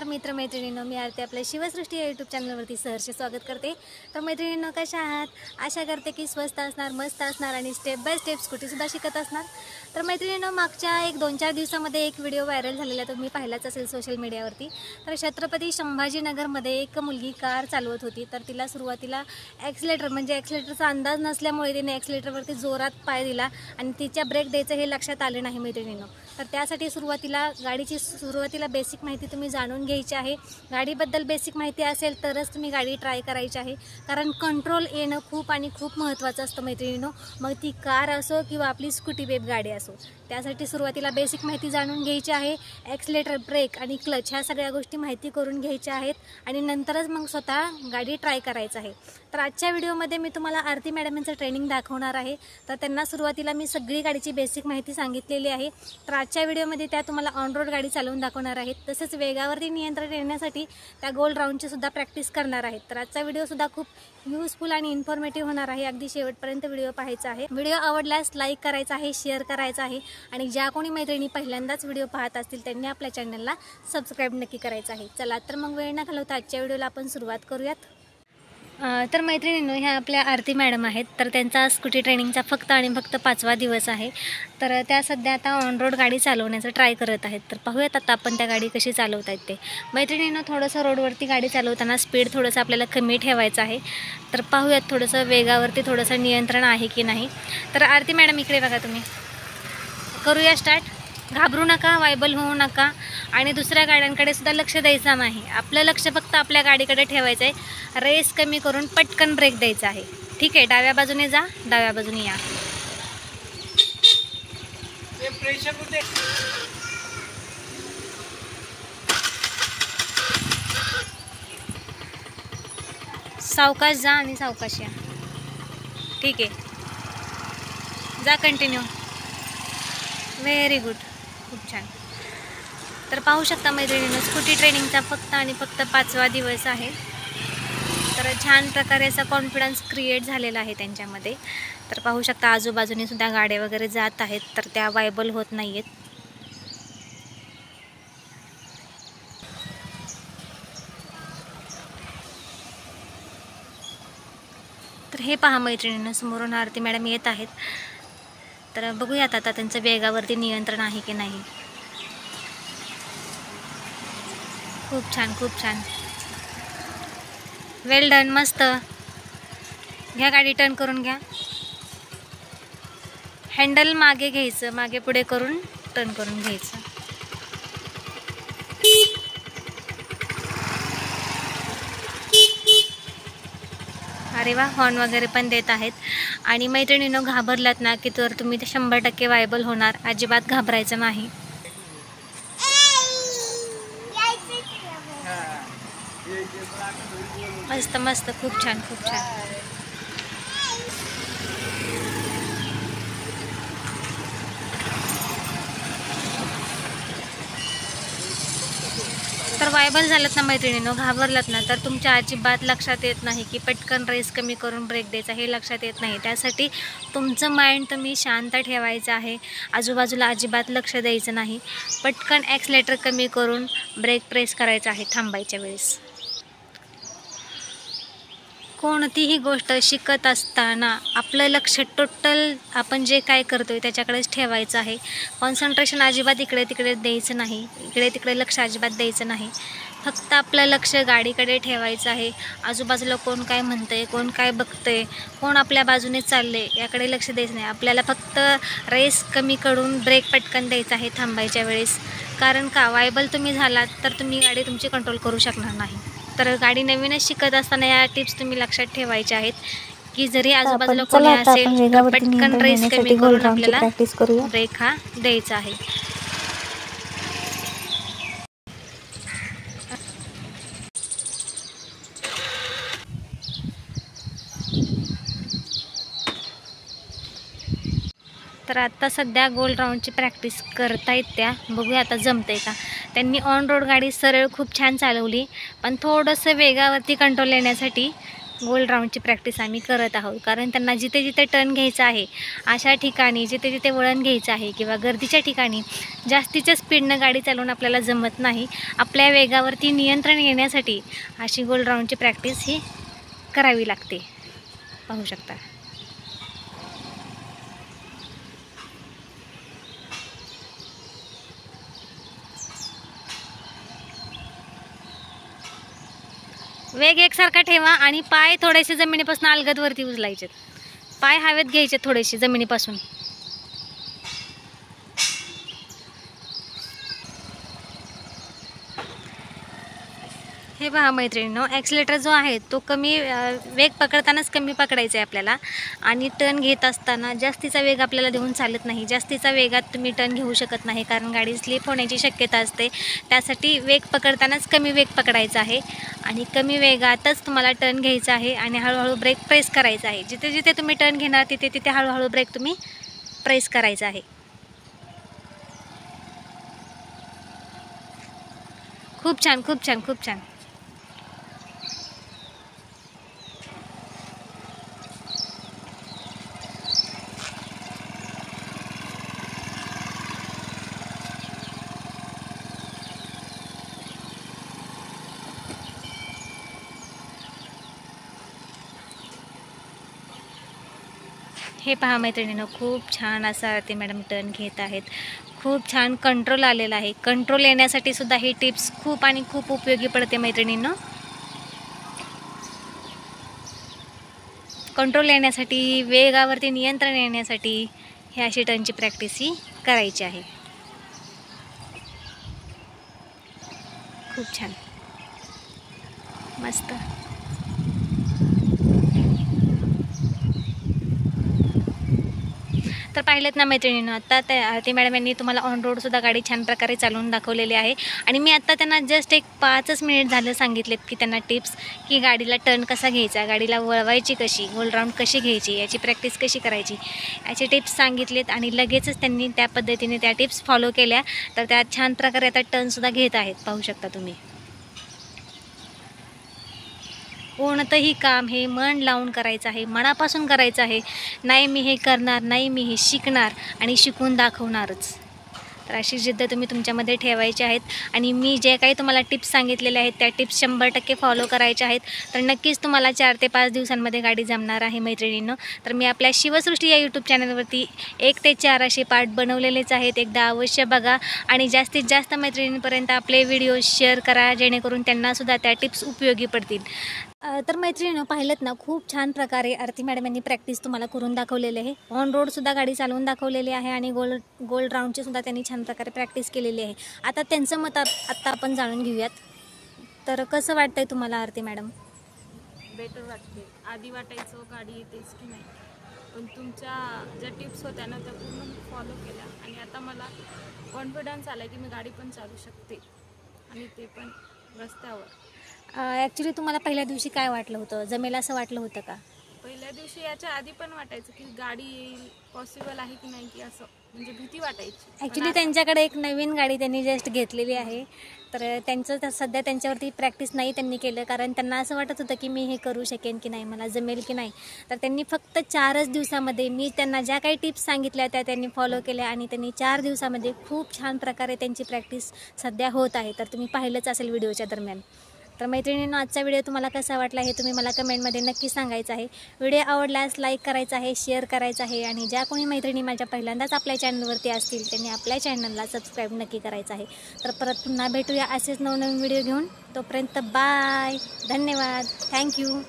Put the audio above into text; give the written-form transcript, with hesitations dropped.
नमस्कार मित्रमैत्रिणींनो, मी आरती आपल्या शिवसृष्टी या यूट्यूब चॅनलवरती सहर्ष स्वागत करते। तर मैत्रिणींनो, कशा आहात? आशा करते की स्वस्त असणार, मस्त असणार आणि स्टेप बाय स्टेप स्कूटीसुद्धा शिकत असणार। तर मैत्रिणींनो, मागच्या 1-2-4 दिवसामध्ये एक व्हिडिओ व्हायरल झालेला तुम्ही पाहिलाच असेल सोशल मीडियावरती। तर छत्रपती संभाजीनगरमध्ये एक मुलगी कार चालवत होती, तर तिला सुरुवातीला ॲक्सिलेटरचा अंदाज नसल्यामुळे तिने ॲक्सिलेटरवरती जोरात पाय दिला आणि तिच्या ब्रेक द्यायचं हे लक्षात आले नाही मैत्रिणींनो। तर त्यासाठी गाडीची सुरुवातीला बेसिक माहिती तुम्ही जाणून घ्यायची आहे। गाडीबद्दल बेसिक माहिती असेल तरच तुम्ही गाडी ट्राय करायची आहे, कारण कंट्रोल येणं खूप महत्त्वाचं असतं मैत्रिणींनो। मग ती कार असो किंवा आपली स्कूटी बेब गाडी असो, त्यासाठी सुरुवातीला बेसिक माहिती जाणून घ्यायची आहे। ॲक्सिलेटर, ब्रेक आणि क्लच ह्या सगळ्या गोष्टी माहिती करून घ्यायच्या आहेत आणि नंतरच मग स्वतः गाडी ट्राय करायचं आहे। तर आजच्या व्हिडिओमध्ये मी तुम्हाला आरती मॅडम यांचं ट्रेनिंग दाखवणार आहे। तर त्यांना सुरुवातीला मी सगळी गाडीची बेसिक माहिती सांगितलेली आहे। तर आजच्या व्हिडिओमध्ये त्या तुम्हाला ऑन रोड गाडी चालवून दाखवणार आहेत, तसेच वेगावरती नियंत्रण येण्यासाठी त्या गोल राऊंडची सुद्धा प्रॅक्टिस करणार आहेत। तर आजचा व्हिडिओ सुद्धा खूप यूजफुल आणि इन्फॉर्मेटिव्ह होणार आहे। अगदी शेवटपर्यंत व्हिडिओ पाहायचा आहे। व्हिडिओ आवडल्यास लाईक करायचा आहे, शेअर करायचा आहे आणि ज्या कोणी मैत्रिणी पहिल्यांदाच व्हिडिओ पाहत असतील त्यांनी आपल्या चॅनलला सबस्क्राईब नक्की करायचं आहे। चला तर मग वेळ न घालवता आजच्या व्हिडिओला आपण सुरुवात करूयात। तर मैत्रिणींनो, ह्या आपल्या आरती मॅडम आहेत। तर त्यांचा स्कूटी ट्रेनिंगचा फक्त 5वा दिवस आहे। तर त्या सध्या आता ऑन रोड गाडी चालवण्याचं ट्राय करत आहेत। तर पाहूयात आता आपण त्या गाडी कशी चालवत आहेत ते। मैत्रिणींनो, थोडंसं रोडवरती गाडी चालवताना स्पीड थोडंसं आपल्याला कमी ठेवायचं आहे। तर पाहूयात थोडंसं वेगावरती थोडंसं नियंत्रण आहे की नाही। तर आरती मॅडम इकडे बघा, तुम्ही करूया स्टार्ट। घाबरू नका, वायबल होऊ नका आणि दुसऱ्या गाड्यांकडे सुद्धा लक्ष द्यायचं नाही। आपलं लक्ष फक्त आपल्या गाडीकडे ठेवायचं आहे। रेस कमी करून पटकन ब्रेक द्यायचा आहे। ठीक आहे, डाव्या बाजूने जा, डाव्या बाजूने या। सावकाश जा आणि सावकाश या। ठीक आहे, जा, कंटिन्यू। व्हेरी गुड, खूप छान। तर पाहू शकता मैत्रिणींनो, स्कूटी ट्रेनिंगचा फक्त 5वा दिवस आहे। तर छान प्रकारे असा कॉन्फिडन्स क्रिएट झालेला आहे त्यांच्यामध्ये। तर पाहू शकता आजूबाजूने सुद्धा गाड्या वगैरे जात आहेत, तर त्या वायबल होत नाही आहेत। तर हे पहा मैत्रिणींनो, समोरून आरती मॅडम येत आहेत। तर बघूयात आता त्यांचं वेगावरती नियंत्रण आहे की नाही। खूप छान, वेल डन, मस्त। घ्या गाडी, टर्न करून घ्या। हँडल मागे घ्यायचं, मागे पुढे करून टर्न करून घ्यायचं। अरे वा, हॉर्न वगैरे पण देत आहेत। आणि मैत्रिणींनो, घाबरलात ना की तर तुम्ही 100% वायबल होणार, अजिबात घाबरायचं नाही। मस्त, खूप छान। तर वायबल झालात ना मैत्रिणींनो, घाबरलात ना तर तुमच्या अजिबात लक्षात येत नाही की पटकन रेस कमी करून ब्रेक द्यायचा, हे लक्षात येत नाही। त्यासाठी तुमचं माइंड तुम्ही शांत ठेवायचं आहे, आजूबाजूला अजिबात लक्ष द्यायचं नाही। पटकन ॲक्सिलेटर कमी करून ब्रेक प्रेस करायचा आहे थांबायच्या वेळेस। कोणतीही गोष्ट शिकत असताना आपलं लक्ष टोटल आपण जे काय करतोय त्याच्याकडेच ठेवायचं आहे। कॉन्सन्ट्रेशन अजिबात इकडे तिकडे द्यायचं नाही, इकडे तिकडे लक्ष अजिबात द्यायचं नाही। फक्त आपलं लक्ष गाडीकडे ठेवायचं आहे। आजूबाजूला कोण काय म्हणतंय, कोण काय बघतंय, कोण आपल्या बाजूने चालले याकडे लक्ष द्यायचं नाही। आपल्याला फक्त रेस कमी करून ब्रेक पटकन द्यायचा आहे थांबायच्या वेळेस। कारण का, वायबल तुम्ही झालात तर तुम्ही गाडी तुमची कंट्रोल करू शकणार नाही। तर गाडी नवीनच शिकत असताना या टिप्स तुम्ही लक्षात ठेवायच्या आहेत की जरी आजूबाजूला कोणी असेल तर पटकन रेस कमी करून आपल्याला ब्रेक हा द्यायचा आहे। तर आता सध्या गोल राऊंडची प्रॅक्टिस करतायत त्या, बघूया आता जमतंय का। त्यांनी ऑन रोड गाडी सरळ खूप छान चालवली, पण थोडंसं वेगावरती कंट्रोल येण्यासाठी गोल राऊंडची प्रॅक्टिस आम्ही करत आहोत, कारण त्यांना जिथे जिथे टर्न घ्यायचा आहे अशा ठिकाणी, जिथे जिथे वळण घ्यायचं आहे किंवा गर्दीच्या ठिकाणी जास्तीच्या स्पीडनं गाडी चालवून आपल्याला जमत नाही. आपल्या वेगावरती नियंत्रण येण्यासाठी अशी गोल राऊंडची प्रॅक्टिस ही करावी लागते. पाहू शकता. वेग एकसारखा ठेवा आणि पाय थोडेसे जमिनीपासून अलगद वरती उचलायचे. पाय हवेत घ्यायचे थोडेसे जमिनीपासून. हे पहा मैत्रिणींनो, ॲक्सिलेटर जो आहे तो कमी वेग पकडतानाच कमी पकडायचा आहे आपल्याला, आणि टर्न घेत असताना जास्तीचा वेग आपल्याला देऊन चालत नाही. जास्तीचा वेगात तुम्ही टर्न घेऊ शकत नाही, कारण गाडी स्लिप होण्याची शक्यता असते. त्यासाठी वेग पकडतानाच कमी वेग पकडायचा आहे आणि कमी वेगातच तुम्हाला टर्न घ्यायचा आहे आणि हळूहळू ब्रेक प्रेस करायचा आहे. जिथे जिथे तुम्ही टर्न घेणार तिथे तिथे हळूहळू ब्रेक तुम्ही प्रेस करायचा आहे. खूप छान, खूप छान, खूप छान. हे पहा मैत्रिणींनो, खूप छान असा आरती मॅडम टर्न घेत आहेत. खूप छान कंट्रोल आलेला आहे. कंट्रोल येण्यासाठी सुद्धा ही टिप्स खूप आणि खूप उपयोगी पडते मैत्रिणींनो. कंट्रोल येण्यासाठी, वेगावरती नियंत्रण येण्यासाठी ही अशी टर्नची प्रॅक्टिस ही करायची आहे. खूप छान, मस्त. तर पाहिलेत ना मैत्रिणींनो, आता त्या आरती मॅडम यांनी तुम्हाला ऑन रोडसुद्धा गाडी छान प्रकारे चालवून दाखवलेली आहे. आणि मी आत्ता त्यांना जस्ट एक 5च मिनिट झालं सांगितलेत की त्यांना टिप्स, की गाडीला टर्न कसा घ्यायचा, गाडीला वळवायची कशी, गोल राऊंड कशी घ्यायची, याची प्रॅक्टिस कशी करायची, याचे टिप्स सांगितलेत. आणि लगेचच त्यांनी त्या पद्धतीने त्या टिप्स फॉलो केल्या. तर त्या छान प्रकारे आता टर्नसुद्धा घेत आहेत. पाहू शकता तुम्ही. कोणतंही काम हे मन लावून करायचं आहे, मनापासून करायचं आहे. नाही मी हे करणार, नाही मी हे शिकणार आणि शिकून दाखवणारच. तर अशी जिद्द तुम्ही तुमच्यामध्ये ठेवायची आहेत. आणि मी जे काही तुम्हाला टिप्स सांगितलेले आहेत त्या टिप्स 100% फॉलो करायच्या आहेत. तर नक्कीच तुम्हाला 4 ते 5 दिवसांमध्ये गाडी जमणार आहे मैत्रिणींनो. तर मी आपल्या शिवसृष्टी या यूट्यूब चॅनलवरती 1 ते 4 असे पार्ट बनवलेलेच आहेत. एकदा अवश्य बघा आणि जास्तीत जास्त मैत्रिणींपर्यंत आपले व्हिडिओ शेअर करा, जेणेकरून त्यांनासुद्धा त्या टिप्स उपयोगी पडतील. तर मैत्रिणींनो, पाहिलं ना, खूप छान प्रकारे आरती मॅडम यांनी प्रॅक्टिस तुम्हाला करून दाखवलेली आहे. ऑन रोडसुद्धा गाडी चालवून दाखवलेली आहे आणि गोल राऊंडचीसुद्धा त्यांनी छान प्रकारे प्रॅक्टिस केलेली आहे. आता त्यांचं मत आत्ता आपण जाणून घेऊयात. तर कसं वाटतंय तुम्हाला आरती मॅडम? बेटर वाटते. आधी वाटायचं गाडी येतेच की नाही, पण तुमच्या ज्या टिप्स होत्या ना त्या पूर्ण फॉलो केल्या आणि आता मला कॉन्फिडन्स आला की मी गाडी पण चालू शकते, आणि ते पण रस्त्यावर. ॲक्च्युली तुम्हाला पहिल्या दिवशी काय वाटलं होतं? जमेल असं वाटलं होतं का? पहिल्या दिवशी याच्या आधी पण वाटायचं की गाडी येईल, पॉसिबल आहे की नाही, की असं म्हणजे भीती वाटायची. ॲक्च्युली त्यांच्याकडे एक नवीन गाडी त्यांनी जस्ट घेतलेली आहे. तर त्यांचं सध्या त्यांच्यावरती प्रॅक्टिस नाही त्यांनी केलं, कारण त्यांना असं वाटत होतं की मी हे करू शकेन की नाही, मला जमेल की नाही. तर त्यांनी फक्त 4च दिवसामध्ये मी त्यांना ज्या काही टिप्स सांगितल्या त्या त्यांनी फॉलो केल्या आणि त्यांनी 4 दिवसामध्ये खूप छान प्रकारे त्यांची प्रॅक्टिस सध्या होत आहे. तर तुम्ही पाहिलंच असेल व्हिडिओच्या दरम्यान. तर मैत्रिणींनो, आजचा व्हिडिओ तुम्हाला कसा वाटला हे तुम्ही मला कमेंटमध्ये नक्की सांगायचं आहे. व्हिडिओ आवडल्यास लाईक करायचा आहे, शेअर करायचा आहे आणि ज्या कोणी मैत्रिणी माझ्या पहिल्यांदाच आपल्या चॅनलवरती असतील त्यांनी आपल्या चॅनलला सबस्क्राईब नक्की करायचं आहे. तर परत पुन्हा भेटूया असेच नवनवीन व्हिडिओ घेऊन. तोपर्यंत बाय, धन्यवाद, थँक्यू.